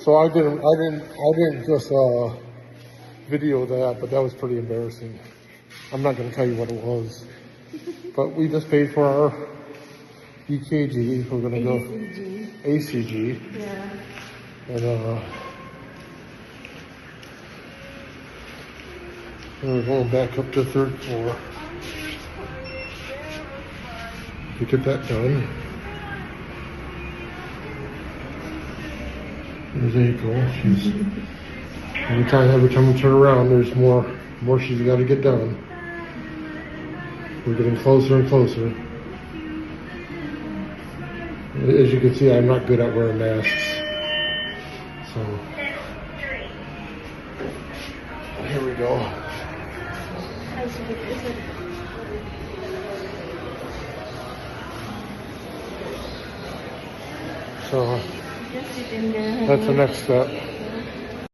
So I didn't just video that, but that was pretty embarrassing. I'm not going to tell you what it was, but we just paid for our EKG. We're going to go ACG. Yeah. And we're going back up to the 3rd floor to get that done. There's April. She's every time we turn around, there's more she's got to get done. We're getting closer and closer. As you can see, I'm not good at wearing masks. So here we go. So that's the next step.